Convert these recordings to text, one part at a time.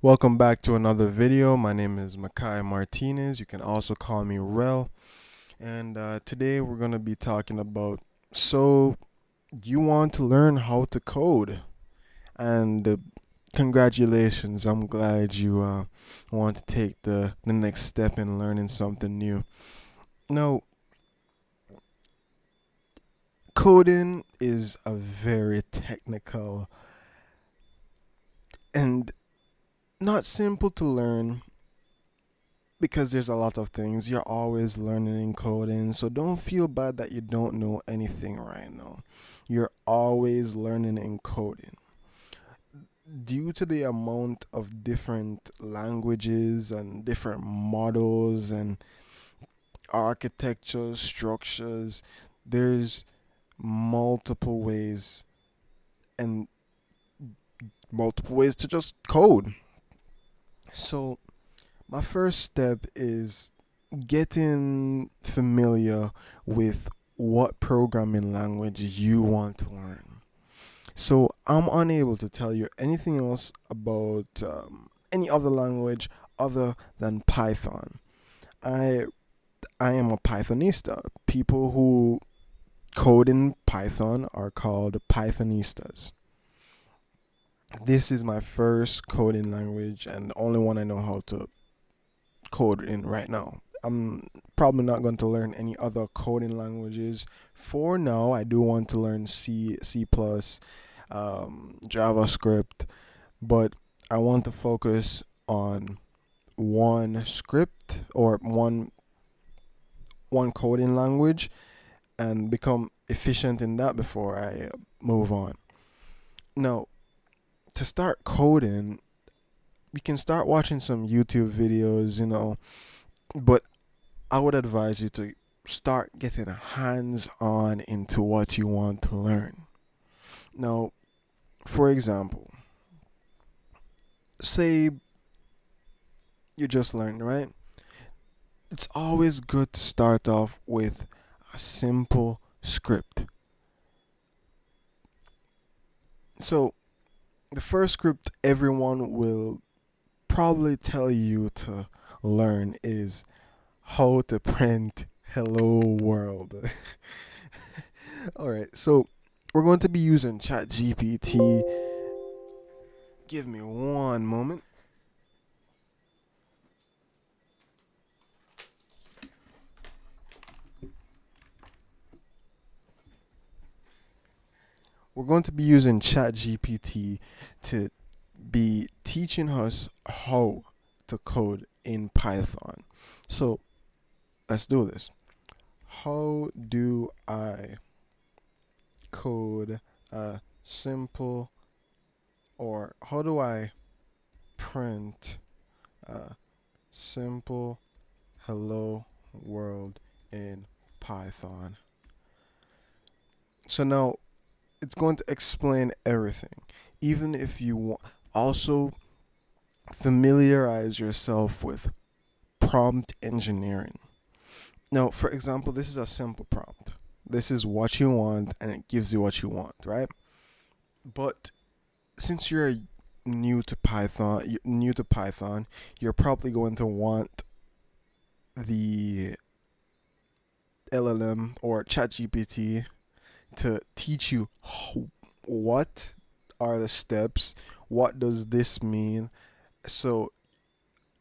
Welcome back to another video. My name is Makai Martinez. You can also call me Rel. And today we're going to be talking about, so you want to learn how to code. And congratulations. I'm glad you want to take the next step in learning something new. Now, coding is a very technical and not simple to learn because there's a lot of things. You're always learning in coding, so don't feel bad that you don't know anything right now. You're always learning in coding. Due to the amount of different languages and different models and architectures, structures, there's multiple ways and multiple ways to just code. So my first step is getting familiar with what programming language you want to learn. So I'm unable to tell you anything else about any other language other than Python. I I am a Pythonista. People who code in Python are called Pythonistas. This is my first coding language and the only one I know how to code in right now. I'm probably not going to learn any other coding languages. For now, I do want to learn C, C++, JavaScript, but I want to focus on one script or one coding language and become efficient in that before I move on. Now, to start coding, you can start watching some YouTube videos, but I would advise you to start getting hands on into what you want to learn. Now, for example, say you just learned, right? It's always good to start off with a simple script. So, the first script everyone will probably tell you to learn is how to print hello world. Alright, so we're going to be using ChatGPT. Give me one moment. We're going to be using ChatGPT to be teaching us how to code in Python. So let's do this. How do I code a simple, or how do I print a simple hello world in Python? So now it's going to explain everything. Even if you want, also familiarize yourself with prompt engineering. Now, for example, this is a simple prompt. This is what you want, and it gives you what you want, right? But since you're new to Python, you're probably going to want the LLM or ChatGPT to teach you what are the steps, what does this mean. So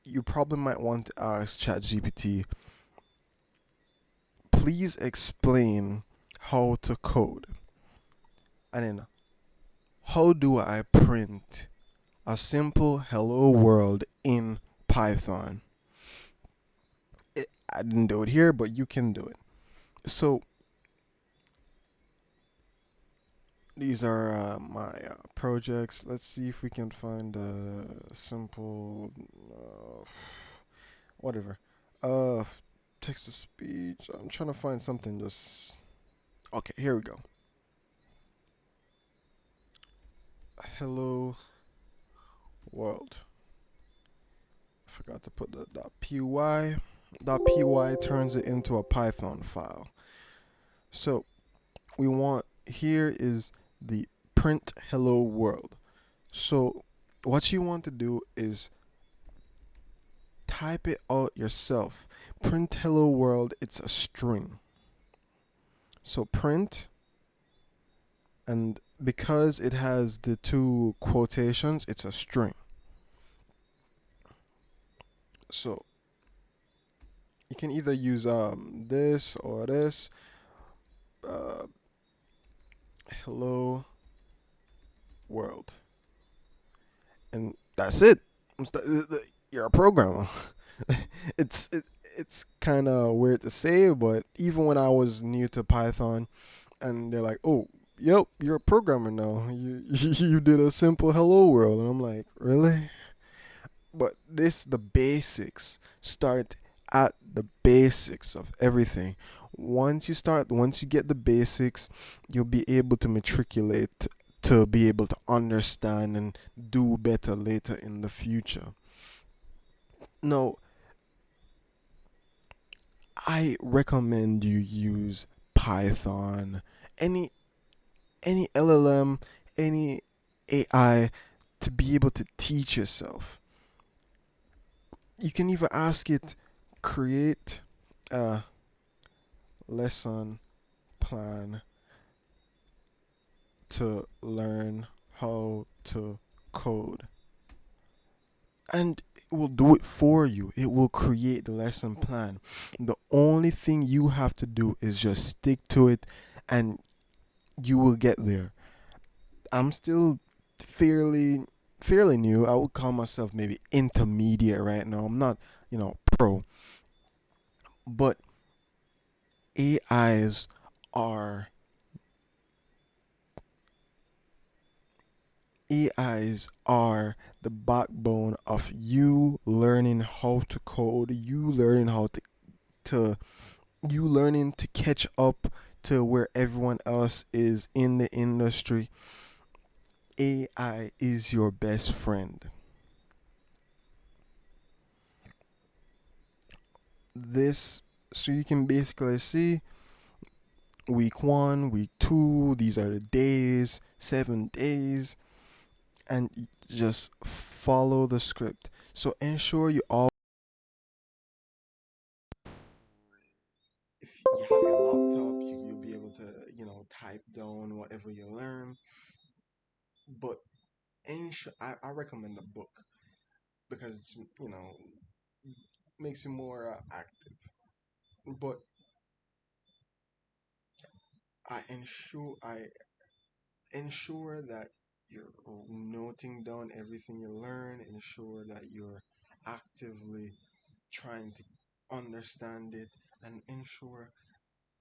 you probably might want to ask ChatGPT, please explain how to code. And then, how do I print a simple hello world in Python? I didn't do it here, but you can do it. So these are my projects. Let's see if we can find a simple, whatever, uh, text to speech. I'm trying to find something just. Okay, here we go. Hello world. Forgot to put the .py. .py turns it into a Python file. So we want, here is the print hello world. So what you want to do is type it out yourself. Print hello world, it's a string. So print, and because it has the two quotations, it's a string. So you can either use this or this. Uh, hello world, and that's it. You're a programmer. It's kind of weird to say, but even when I was new to Python, and they're like, "Oh, yep, you're a programmer now. You you did a simple hello world," and I'm like, "Really?" But this the basics. Start at the basics of everything. Once you get the basics, you'll be able to matriculate to be able to understand and do better later in the future. Now, I recommend you use Python, any any LLM, any AI to be able to teach yourself. You can even ask it create a lesson plan to learn how to code. And it will do it for you. It will create the lesson plan. The only thing you have to do is just stick to it and you will get there. I'm still fairly fairly new. I would call myself maybe intermediate right now. I'm not, pro. But AIs are AIs are the backbone of you learning how to code, to you learning to catch up to where everyone else is in the industry. AI is your best friend. This so you can basically see week 1, week 2, these are the days, 7 days, and just follow the script. So ensure you all if you have your laptop, you'll be able to, type down whatever you learn. But I recommend a book because it's, makes you more active. But I ensure that you're noting down everything you learn. Ensure that you're actively trying to understand it, and ensure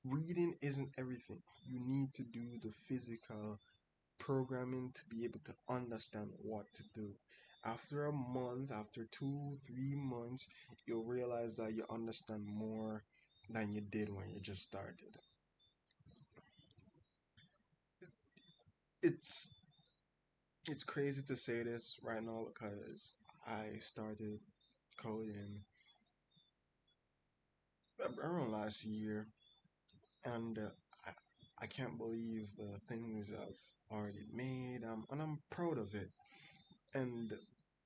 reading isn't everything. You need to do the physical programming to be able to understand what to do. After a month, after 2, 3 months, you'll realize that you understand more than you did when you just started. It's it's crazy to say this right now because I started coding around last year, and I, I can't believe the things I've already made, and I'm proud of it. And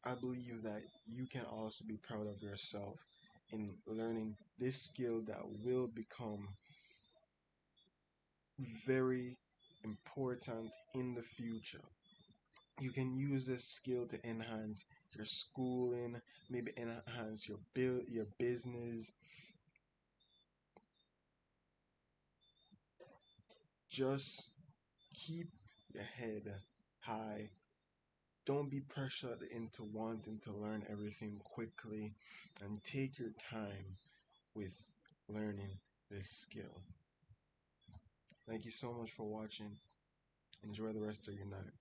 I believe that you can also be proud of yourself in learning this skill that will become very important in the future. You can use this skill to enhance your schooling, maybe enhance your business. Just keep your head high. Don't be pressured into wanting to learn everything quickly, and take your time with learning this skill. Thank you so much for watching. Enjoy the rest of your night.